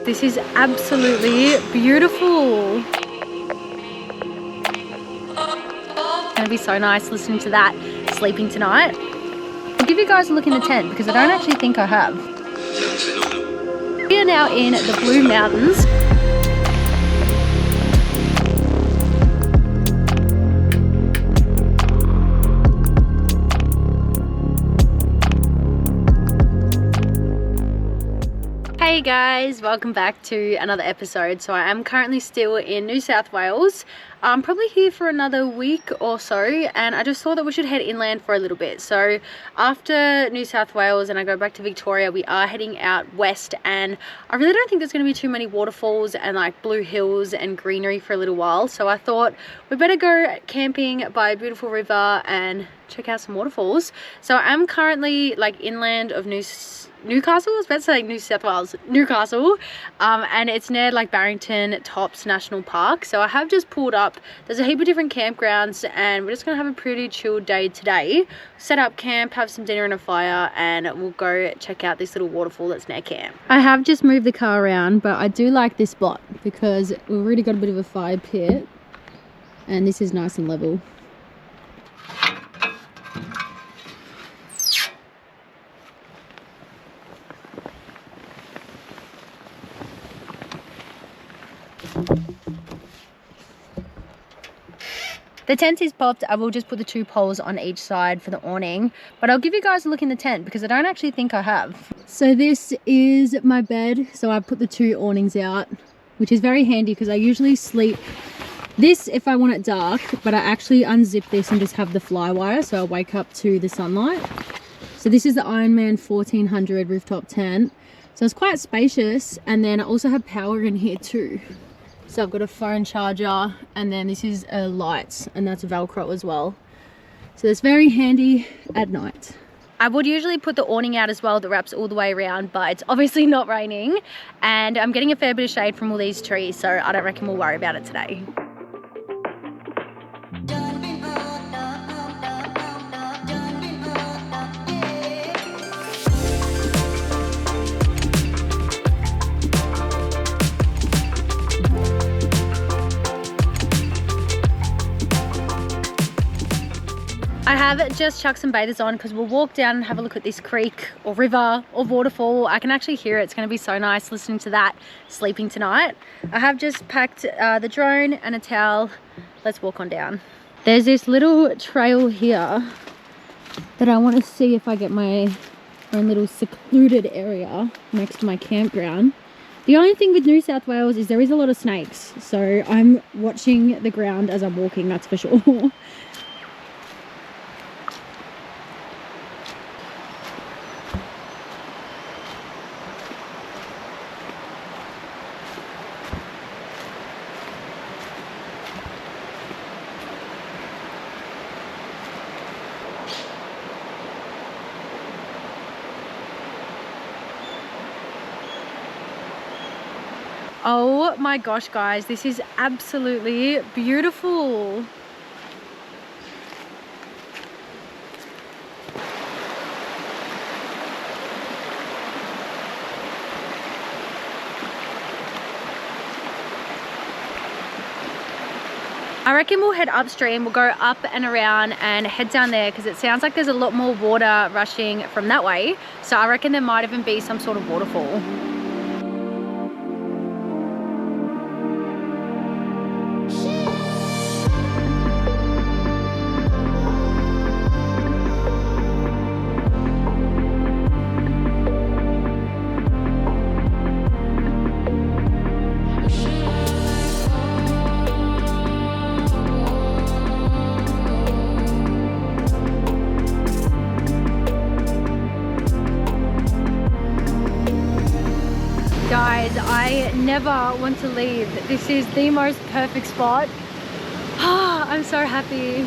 This is absolutely beautiful. It's gonna be so nice listening to that, sleeping tonight. I'll give you guys a look in the tent because I don't actually think I have. We are now in the Blue Mountains. Hey guys, welcome back to another episode. So I am currently still in New South Wales. I'm probably here for another week or so, and I just thought that we should head inland for a little bit. So after New South Wales and I go back to Victoria, we are heading out west, and I really don't think there's going to be too many waterfalls and like blue hills and greenery for a little while. So I thought we better go camping by a beautiful river and check out some waterfalls. So I'm currently like inland of Newcastle, I was about to say New South Wales, Newcastle, and it's near like Barrington Tops National Park. So I have just pulled up. There's a heap of different campgrounds, and we're just gonna have a pretty chilled day today. Set up camp, have some dinner and a fire, and we'll go check out this little waterfall that's near camp. I have just moved the car around, but I do like this spot because we've already got a bit of a fire pit, and this is nice and level. The tent is popped. I will just put the 2 poles on each side for the awning, but I'll give you guys a look in the tent because I don't actually think I have. So this is my bed. So I put the 2 awnings out, which is very handy because I usually sleep this if I want it dark, but I actually unzip this and just have the fly wire so I wake up to the sunlight. So this is the Ironman 1400 rooftop tent. So it's quite spacious, and then I also have power in here too. So I've got a phone charger, and then this is a light, and that's Velcro as well. So it's very handy at night. I would usually put the awning out as well that wraps all the way around, but it's obviously not raining, and I'm getting a fair bit of shade from all these trees, so I don't reckon we'll worry about it today. I have just chucked some bathers on because we'll walk down and have a look at this creek or river or waterfall. I can actually hear it. It's going to be so nice listening to that, sleeping tonight. I have just packed the drone and a towel. Let's walk on down. There's this little trail here that I want to see if I get my own little secluded area next to my campground. The only thing with New South Wales is there is a lot of snakes. So I'm watching the ground as I'm walking, that's for sure. Oh my gosh, guys, this is absolutely beautiful. I reckon we'll head upstream. We'll go up and around and head down there because it sounds like there's a lot more water rushing from that way. So I reckon there might even be some sort of waterfall. Guys, I never want to leave. This is the most perfect spot. I'm so happy.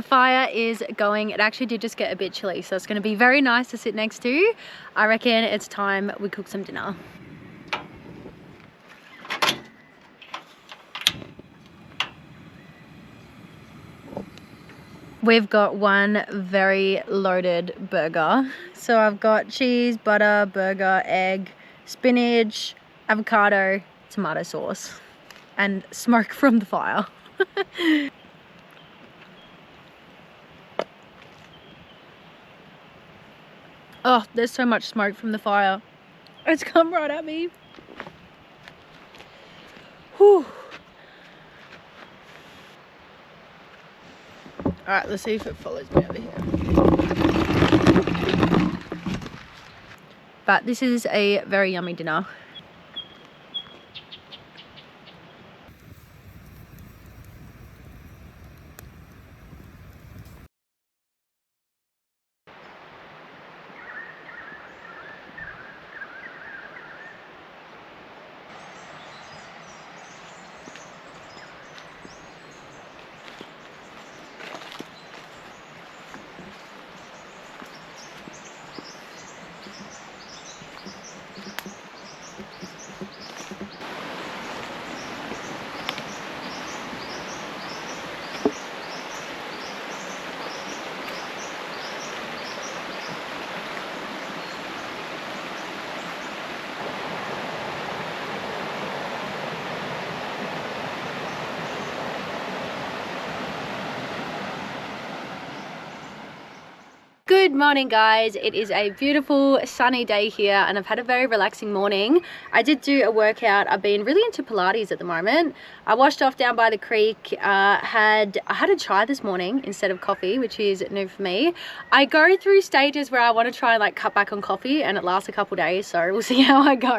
The fire is going. It actually did just get a bit chilly, so it's going to be very nice to sit next to. I reckon it's time we cook some dinner. We've got one very loaded burger. So I've got cheese, butter, burger, egg, spinach, avocado, tomato sauce, and smoke from the fire. Oh, there's so much smoke from the fire. It's come right at me. Whew. Alright, let's see if it follows me over here. But this is a very yummy dinner. Good morning guys, it is a beautiful sunny day here and I've had a very relaxing morning. I did do a workout. I've been really into Pilates at the moment. I washed off down by the creek. I had a chai this morning instead of coffee, which is new for me. I go through stages where I want to try and like cut back on coffee and it lasts a couple days, so we'll see how I go.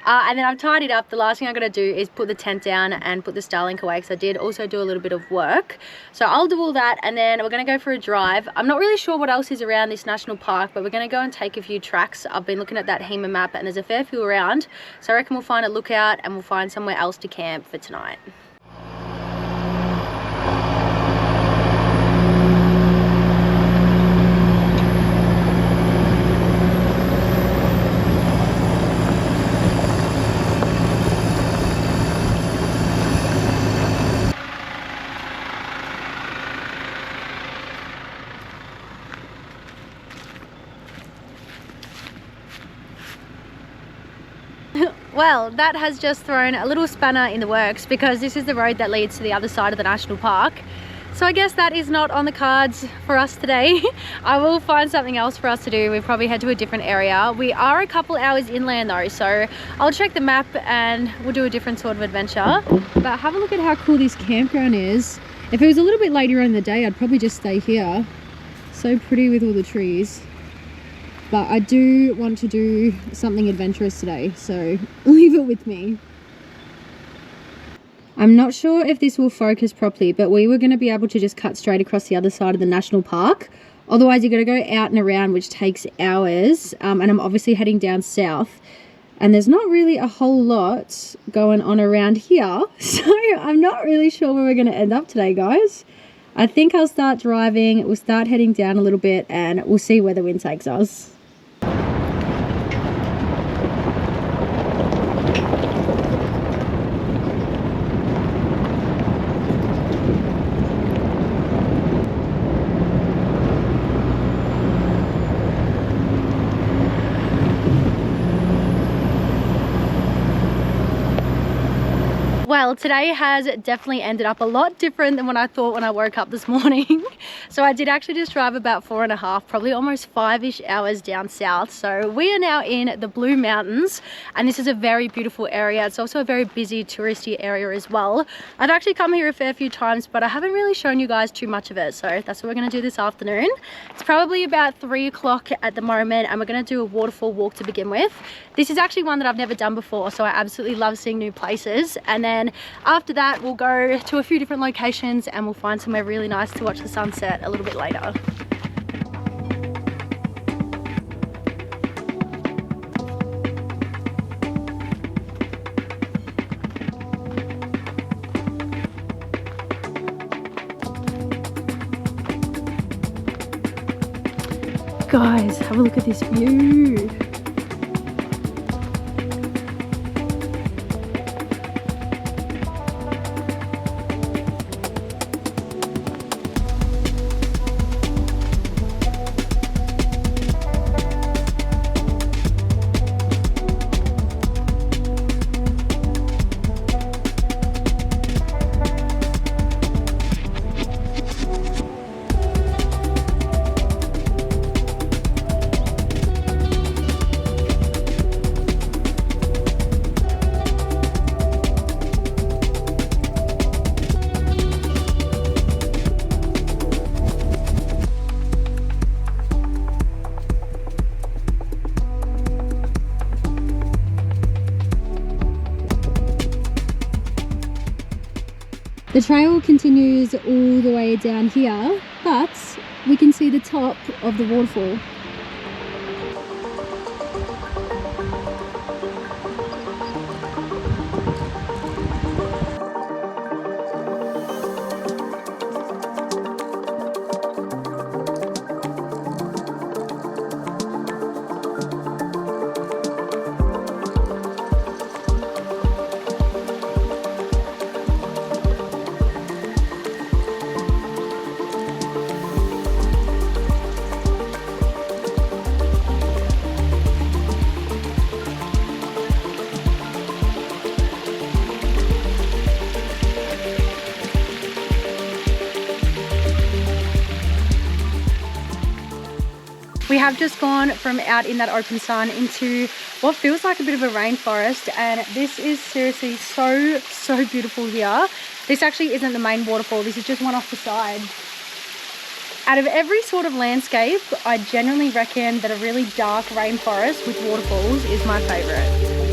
And then I've tidied up. The last thing I'm going to do is put the tent down and put the Starlink away because I did also do a little bit of work. So I'll do all that and then we're going to go for a drive. I'm not really sure what else is around this national park, but we're going to go and take a few tracks. I've been looking at that HEMA map and there's a fair few around, so I reckon we'll find a lookout and we'll find somewhere else to camp for tonight. Well, that has just thrown a little spanner in the works because this is the road that leads to the other side of the national park. So I guess that is not on the cards for us today. I will find something else for us to do. We'll probably head to a different area. We are a couple hours inland though, so I'll check the map and we'll do a different sort of adventure. But have a look at how cool this campground is. If it was a little bit later in the day, I'd probably just stay here. So pretty with all the trees. But I do want to do something adventurous today, so leave it with me. I'm not sure if this will focus properly, but we were going to be able to just cut straight across the other side of the national park. Otherwise, you're going to go out and around, which takes hours. And I'm obviously heading down south. And there's not really a whole lot going on around here. So I'm not really sure where we're going to end up today, guys. I think I'll start driving. We'll start heading down a little bit and we'll see where the wind takes us. Well, today has definitely ended up a lot different than what I thought when I woke up this morning. So I did actually just drive about 4.5, probably almost 5-ish hours down south. So we are now in the Blue Mountains and this is a very beautiful area. It's also a very busy touristy area as well. I've actually come here a fair few times, but I haven't really shown you guys too much of it. So that's what we're going to do this afternoon. It's probably about 3 o'clock at the moment and we're going to do a waterfall walk to begin with. This is actually one that I've never done before, so I absolutely love seeing new places. And then after that, we'll go to a few different locations and we'll find somewhere really nice to watch the sunset a little bit later. Guys, have a look at this view. The trail continues all the way down here, but we can see the top of the waterfall. We have just gone from out in that open sun into what feels like a bit of a rainforest, and this is seriously so beautiful here. This actually isn't the main waterfall, this is just one off the side. Out of every sort of landscape, I generally reckon that a really dark rainforest with waterfalls is my favourite.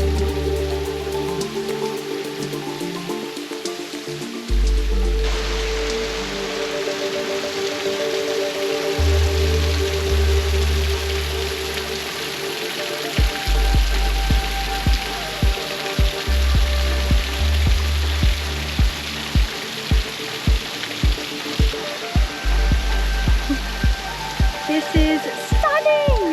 This is stunning!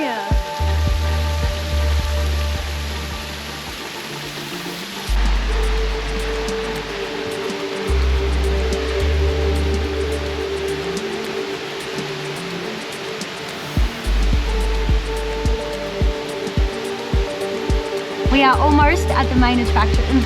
We are almost at the main attraction.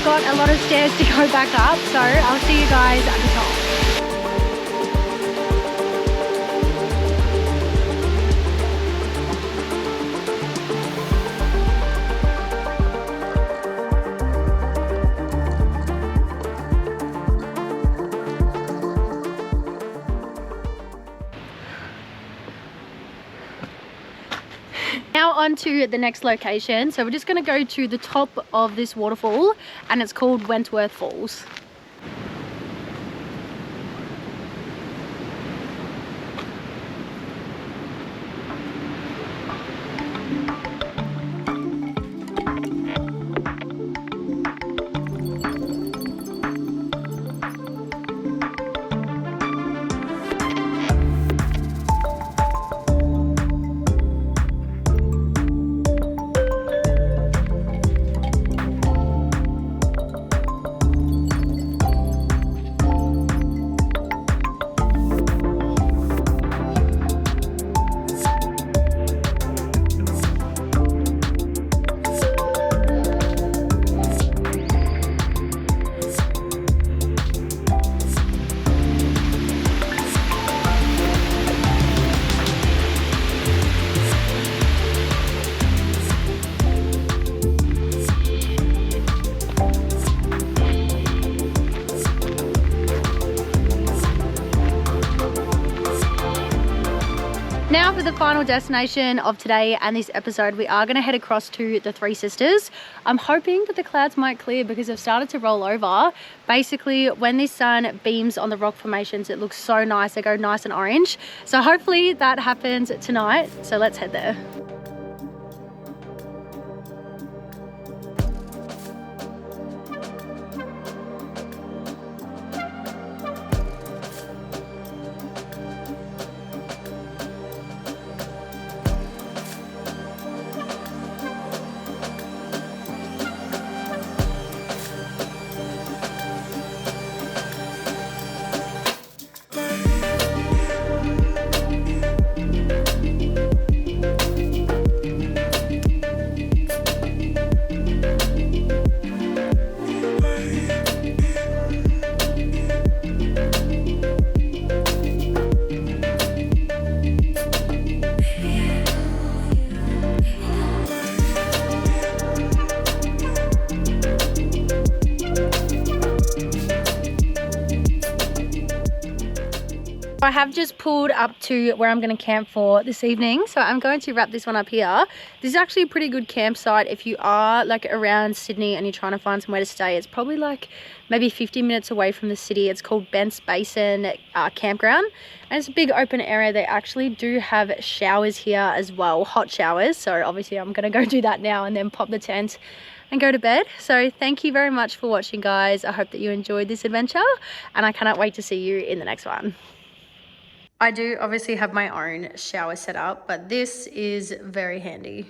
Got a lot of stairs to go back up, so I'll see you guys at the top. Now on to the next location. So we're just going to go to the top of this waterfall, and it's called Wentworth Falls. Now for the final destination of today and this episode, we are going to head across to the Three Sisters. I'm hoping that the clouds might clear because they've started to roll over. Basically, when the sun beams on the rock formations, it looks so nice. They go nice and orange. So hopefully that happens tonight. So let's head there. I have just pulled up to where I'm going to camp for this evening, so I'm going to wrap this one up here. This is actually a pretty good campsite if you are like around Sydney and you're trying to find somewhere to stay. It's probably like maybe 50 minutes away from the city. It's called Bent's Basin Campground, and it's a big open area. They actually do have showers here as well, hot showers. So obviously I'm going to go do that now and then pop the tent and go to bed. So thank you very much for watching, guys. I hope that you enjoyed this adventure, and I cannot wait to see you in the next one. I do obviously have my own shower set up, but this is very handy.